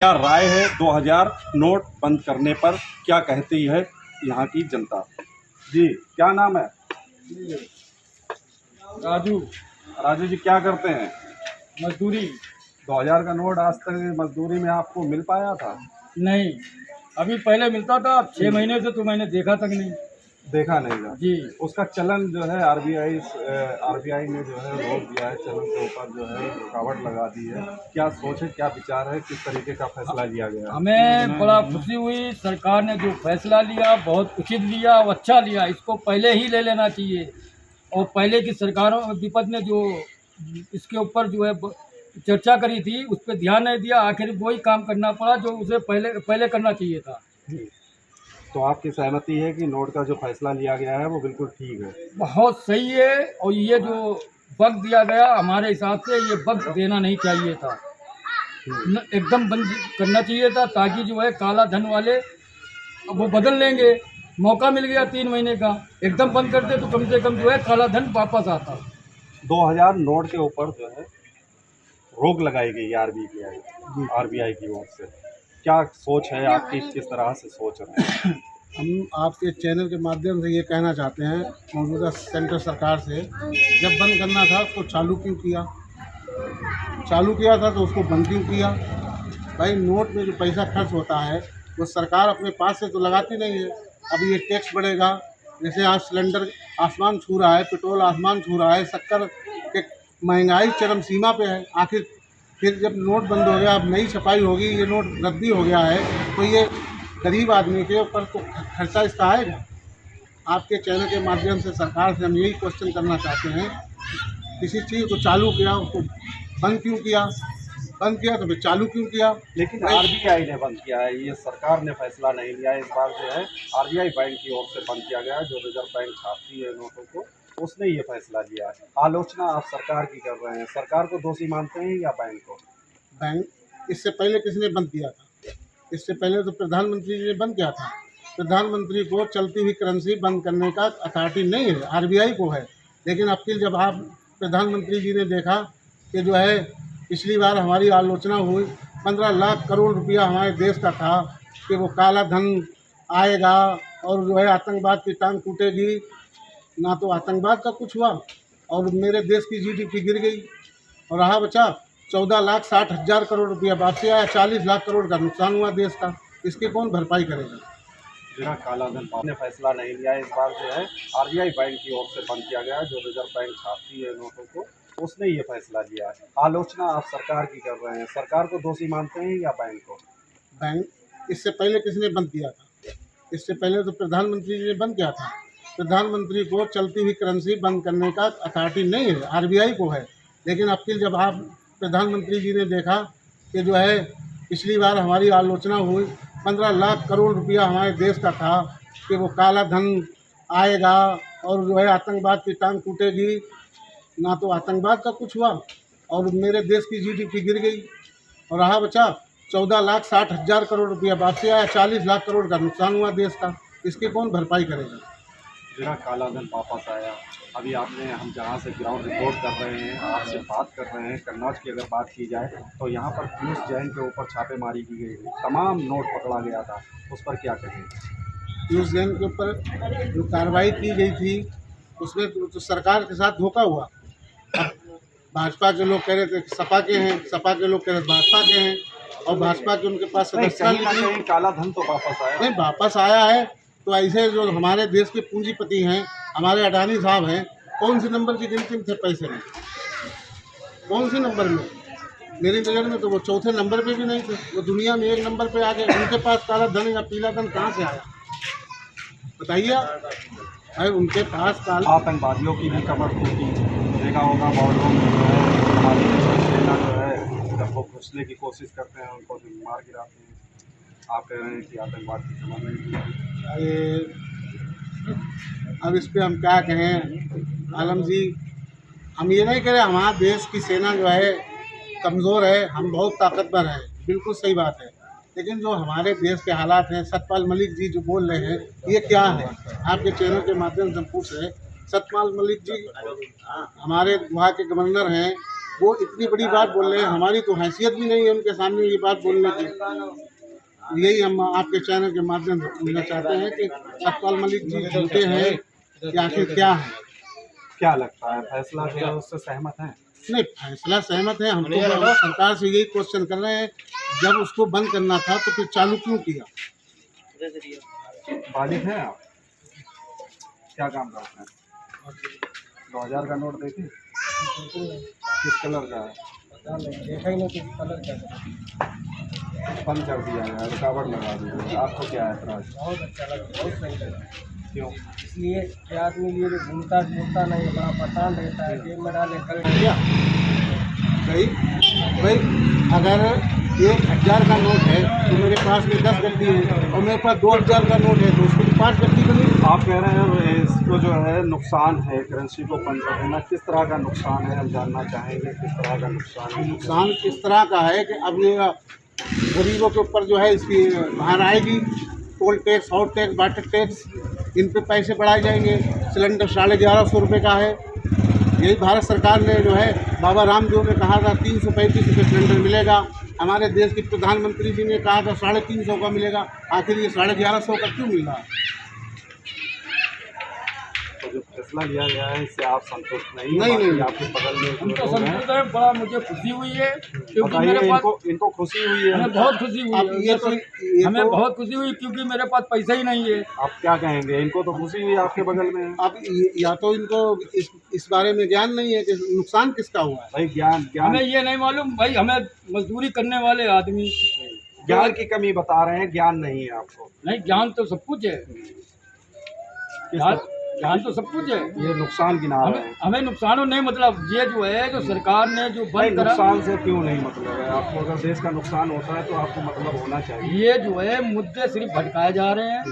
क्या राय है 2000 नोट बंद करने पर, क्या कहती है यहाँ की जनता? जी, क्या नाम है? राजू। राजू जी, क्या करते हैं? मजदूरी। 2000 का नोट आज तक मजदूरी में आपको मिल पाया था? नहीं, अभी पहले मिलता था, अब 6 महीने से तो मैंने देखा तक नहीं। देखा नहीं था जी। उसका चलन जो है आरबीआई ने जो है रोक दिया है, चलन के ऊपर जो है रुकावट लगा दी है। क्या सोच है, क्या विचार है, किस तरीके का फैसला लिया गया? हमें बड़ा खुशी हुई, सरकार ने जो फैसला लिया बहुत उचित लिया और अच्छा लिया। इसको पहले ही ले लेना चाहिए। और पहले की सरकारों विपद ने जो इसके ऊपर जो है चर्चा करी थी, उस पर ध्यान नहीं दिया। आखिर वही काम करना पड़ा जो उसे पहले पहले करना चाहिए था। तो आपकी सहमति है कि नोट का जो फैसला लिया गया है वो बिल्कुल ठीक है? बहुत सही है। और ये जो वक्त दिया गया, हमारे हिसाब से ये वक्त देना नहीं चाहिए था, एकदम बंद करना चाहिए था, ताकि जो है काला धन वाले अब वो बदल लेंगे। मौका मिल गया 3 महीने का, एकदम बंद करते तो कम से कम जो है काला धन वापस आता। 2000 नोट के ऊपर जो है रोक लगाई गई आरबीआई की ओर से। क्या सोच है आपकी, किस तरह से सोच रहे हैं? हम आपके चैनल के माध्यम से ये कहना चाहते हैं मौजूदा सेंट्रल सरकार से, जब बंद करना था उसको चालू क्यों किया? चालू किया था तो उसको बंद क्यों किया? भाई, नोट में जो पैसा खर्च होता है वो सरकार अपने पास से तो लगाती नहीं है। अब ये टैक्स बढ़ेगा, जैसे आज सिलेंडर आसमान छू रहा है, पेट्रोल आसमान छू रहा है, शक्कर के महंगाई चरम सीमा पे है। आखिर फिर जब नोट बंद हो गया, अब नई छपाई होगी, ये नोट रद्दी हो गया है, तो ये गरीब आदमी के ऊपर तो खर्चा इसका आएगा। आपके चैनल के माध्यम से सरकार से हम यही क्वेश्चन करना चाहते हैं, किसी चीज़ को चालू किया उसको बंद क्यों किया? बंद किया तो फिर चालू क्यों किया? लेकिन आरबीआई ने बंद किया है, ये सरकार ने फैसला नहीं लिया है। इस बार जो है आरबीआई बैंक की ओर से बंद किया गया है, जो रिजर्व बैंक छापती है नोटों को, उसने ये फैसला लिया है। आलोचना आप सरकार की कर रहे हैं, सरकार को दोषी मानते हैं या बैंक को? बैंक इससे पहले किसने बंद किया था? इससे पहले तो प्रधानमंत्री जी ने बंद किया था। प्रधानमंत्री को चलती हुई करेंसी बंद करने का अथॉरिटी नहीं है, आरबीआई को है। लेकिन अब की जब आप प्रधानमंत्री जी ने देखा कि जो है पिछली बार हमारी आलोचना हुई, 15 लाख करोड़ रुपया हमारे देश का था कि वो काला धन आएगा और जो है आतंकवाद की टांग टूटेगी, ना तो आतंकवाद का कुछ हुआ और मेरे देश की जीडीपी गिर गई और रहा बचा 14,60,000 करोड़ रुपया वापसी आया, 40 लाख करोड़ का नुकसान हुआ देश का। इसकी कौन भरपाई करेगा? बिना काला धन ने फैसला नहीं लिया है। इस बार जो है आरबीआई बैंक की ओर से बंद किया गया है, जो रिजर्व बैंक छापती है नोटों को, उसने ये फैसला लिया है। आलोचना आप सरकार की कर रहे हैं, सरकार को दोषी मानते हैं या बैंक को? बैंक इससे पहले किसने बंद किया था? इससे पहले तो प्रधानमंत्री जी ने बंद किया था। प्रधानमंत्री को चलती हुई करेंसी बंद करने का अथॉरिटी नहीं है, आरबीआई को है। लेकिन अब की जब आप प्रधानमंत्री जी ने देखा कि जो है पिछली बार हमारी आलोचना हुई, 15 लाख करोड़ रुपया हमारे देश का था कि वो काला धन आएगा और जो है आतंकवाद की टांग टूटेगी, ना तो आतंकवाद का कुछ हुआ और मेरे देश की जीडीपी गिर गई और रहा बचा 14,60,000 करोड़ रुपया वापसी आया, 40 लाख करोड़ का नुकसान हुआ देश का। इसकी कौन भरपाई करेगा? बिना काला धन वापस आया। अभी हम जहाँ से ग्राउंड रिपोर्ट कर रहे हैं, आपसे बात कर रहे हैं, कन्नौज की अगर बात की जाए तो यहाँ पर पीयूष जैन के ऊपर छापेमारी की गई थी, तमाम नोट पकड़ा गया था, उस पर क्या कहें? पीयूष जैन के ऊपर जो कार्रवाई की गई थी उसमें तो सरकार के साथ धोखा हुआ। भाजपा के लोग कह रहे थे कि सपा के हैं, सपा के लोग कह रहे थे भाजपा के हैं, और भाजपा के उनके पास सदस्यता कहीं काला धन तो वापस आया नहीं, वापस आया है। तो ऐसे जो हमारे देश के पूंजीपति हैं, हमारे अडानी साहब हैं, कौन से नंबर की गिनती में थे पैसे में? कौन से नंबर में? मेरी नज़र में तो वो चौथे नंबर पे भी नहीं थे, वो दुनिया में 1 नंबर पे आ गए। उनके पास काला धन या पीला धन कहाँ से आया बताइए? अरे उनके पास काला आतंकवादियों की भी कमर टूटी, देखा होगा बॉर्डरों में जो है हमारी सेना जो है जब वो घुसने की कोशिश करते हैं उनको मार गिराते हैं। आप कह रहे हैं कि आतंकवाद की कमर नहीं टूटी। अरे अब इस पर हम क्या कहें आलम जी? हम ये नहीं कह रहे हमारा देश की सेना जो है कमज़ोर है, हम बहुत ताकतवर हैं, बिल्कुल सही बात है। लेकिन जो हमारे देश के हालात हैं, सतपाल मलिक जी जो बोल रहे हैं, ये क्या है? आपके चैनल के माध्यम से हम पूछ रहे हैं, सतपाल मलिक जी हमारे वहाँ के गवर्नर हैं, वो इतनी बड़ी बात बोल रहे हैं, हमारी तो हैसियत भी नहीं है उनके सामने ये बात बोलने की। यही हम आपके चैनल के माध्यम से पूछना चाहते हैं कि सतपाल मलिक जी झूठे हैं या आखिर क्या है? क्या लगता है फैसला जो है उससे सहमत हैं? नहीं, फैसला सहमत है। हम तो सरकार से यही क्वेश्चन कर रहे हैं, जब उसको बंद करना था तो फिर चालू क्यों किया? बालिग हैं आप? क्या काम करते हैं? 2000 का नोट देखे? किस कलर का है? देखा ही नहीं किस कलर का। बंद कर दिया गया, रुकावट लगा दी गई। आपको क्या ऐतराज? बहुत अच्छा लगा, बहुत सही लगा। क्यों? इसलिए कि आदमी लिए घूमता फिरता नहीं, बड़ा परेशान रहता है, जेब में डाले कर क्या सही भाई, अगर 1000 का नोट है तो मेरे पास में 10 गड्डी है और मेरे पास 2000 का नोट है तो उसको भी 5 गड्डी बनी। आप कह रहे हैं इसको जो है नुकसान है, करेंसी को बंद कर देना, किस तरह का नुकसान है हम जानना चाहेंगे। किस तरह का नुकसान है? नुकसान इस तरह का है कि अब ये गरीबों के ऊपर जो है इसकी बाहर आएगी, toll tax, house tax, water tax, इन पे पैसे बढ़ाए जाएंगे। सिलेंडर 1150 रुपये का है। यही भारत सरकार ने जो है बाबा रामदेव ने कहा था 335 रुपये सिलेंडर मिलेगा। हमारे देश के प्रधानमंत्री जी ने कहा था 350 का मिलेगा। आखिर ये 1150 का क्यों मिल रहा है? तो जो फैसला लिया गया है इससे आप संतुष्ट नहीं नहीं, बाकी नहीं। आपके बगल में हम जो तो लोग हैं, संतुष्ट हैं, बड़ा मुझे खुशी हुई है क्योंकि बताइए मेरे पास इनको खुशी हुई है? हमें बहुत खुशी हुई अब है। ये हमें तो बहुत खुशी हुई क्योंकि मेरे पास पैसा ही नहीं है। आप क्या कहेंगे? इनको तो खुशी हुई, आपके बगल में है। अब या तो इनको इस बारे में ज्ञान नहीं है कि नुकसान किसका हुआ है। भाई ज्ञान हमें ये नहीं मालूम भाई, हमें मजदूरी करने वाले आदमी ज्ञान की कमी बता रहे हैं, ज्ञान नहीं है आपको। नहीं, ज्ञान तो सब कुछ है, ज्ञान तो सब कुछ है। ये नुकसान गिना रहे हैं। हमें नुकसान हो नहीं, मतलब ये जो है जो सरकार ने जो भाई बंद करा, नुकसान से क्यों नहीं मतलब है आपको? अगर देश का नुकसान होता है तो आपको मतलब होना चाहिए। ये जो है मुद्दे सिर्फ भटकाए जा रहे हैं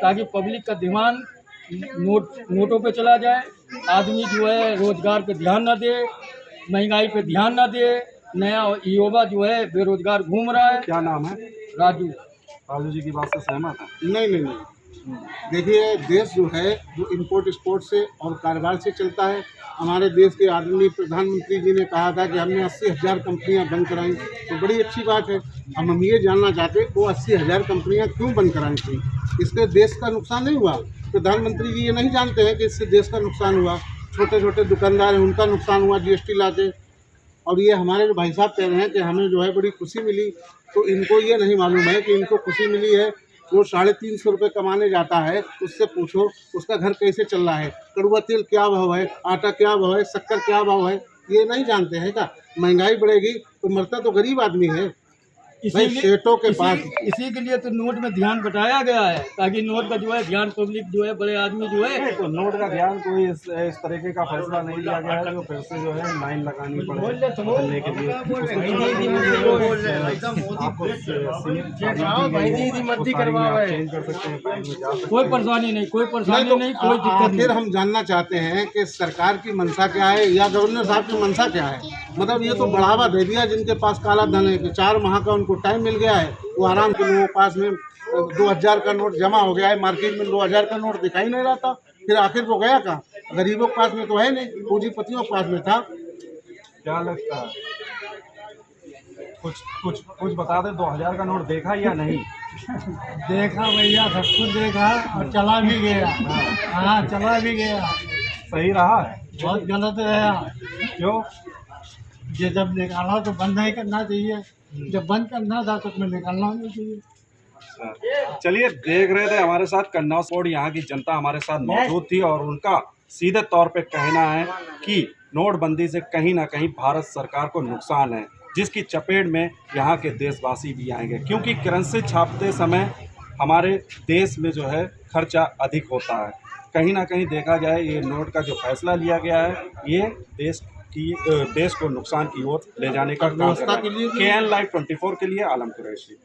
ताकि पब्लिक का ध्यान नोटों पे चला जाए, आदमी जो है रोजगार पे ध्यान ना दे, महंगाई पे ध्यान ना दे, नया युवा जो है बेरोजगार घूम रहा है। क्या नाम है? राजू। राजू जी की बात से सहमत है? नहीं। देखिए, देश जो है जो इंपोर्ट एक्सपोर्ट से और कारोबार से चलता है। हमारे देश के आदरणीय प्रधानमंत्री जी ने कहा था कि हमने 80,000 कंपनियां बंद कराई, तो बड़ी अच्छी बात है। हम ये जानना चाहते हैं वो 80,000 कंपनियां क्यों बंद कराई थी? इससे देश का नुकसान नहीं हुआ? प्रधानमंत्री जी ये नहीं जानते हैं कि इससे देश का नुकसान हुआ? छोटे छोटे दुकानदार हैं, उनका नुकसान हुआ GST लाके। और ये हमारे जो भाई साहब कह रहे हैं कि हमें जो है बड़ी खुशी मिली, तो इनको ये नहीं मालूम है कि इनको खुशी मिली है। जो 350 रुपये कमाने जाता है उससे पूछो उसका घर कैसे चल रहा है, कड़वा तेल क्या भाव है, आटा क्या भाव है, शक्कर क्या भाव है, ये नहीं जानते हैं क्या? महंगाई बढ़ेगी तो मरता तो गरीब आदमी है भाई, सेठों के पास। इसी के लिए तो नोट में ध्यान बटाया गया है ताकि नोट का जो है ध्यान पब्लिक जो है बड़े आदमी जो है तो नोट का ध्यान कोई इस तरीके का फैसला नहीं लिया गया है जो फिर से जो है लाइन लगानी पड़े बदलने के लिए। चेंज कर सकते हैं, बैंक में जा सकते कोई हैं। परेशानी नहीं, कोई परेशानी तो नहीं, कोई दिक्कत आखिर नहीं। हम जानना चाहते हैं कि सरकार की मंशा क्या है या गवर्नर साहब की मंशा क्या है? मतलब ये तो बढ़ावा दे दिया जिनके पास काला धन है कि 4 माह का उनको टाइम मिल गया है, वो आराम से लोगों के पास में 2000 का नोट जमा हो गया है। मार्केट में 2000 का नोट दिखाई नहीं रहा था, फिर आखिर वो गया कहाँ? गरीबों के पास में तो है नहीं, पूंजीपतियों के पास में था। क्या लगता है? कुछ बता दे, 2000 का नोट देखा या नहीं? देखा भैया, सब कुछ देखा और चला भी गया। हाँ, चला भी गया। सही रहा है? बहुत गलत रहा। क्यों? ये जब निकाला तो बंद नहीं करना चाहिए, जब बंद करना था तो उसमें निकालना नहीं चाहिए। चलिए, देख रहे थे हमारे साथ कन्नौज और यहाँ की जनता हमारे साथ मौजूद थी और उनका सीधे तौर पे कहना है कि नोटबंदी से कहीं ना कहीं भारत सरकार को नुकसान है, जिसकी चपेट में यहाँ के देशवासी भी आएंगे, क्योंकि करेंसी छापते समय हमारे देश में जो है खर्चा अधिक होता है। कहीं ना कहीं देखा जाए ये नोट का जो फैसला लिया गया है ये देश को नुकसान की ओर ले जाने का काम कर रहा है। KN Live 24 के लिए आलम कुरैशी।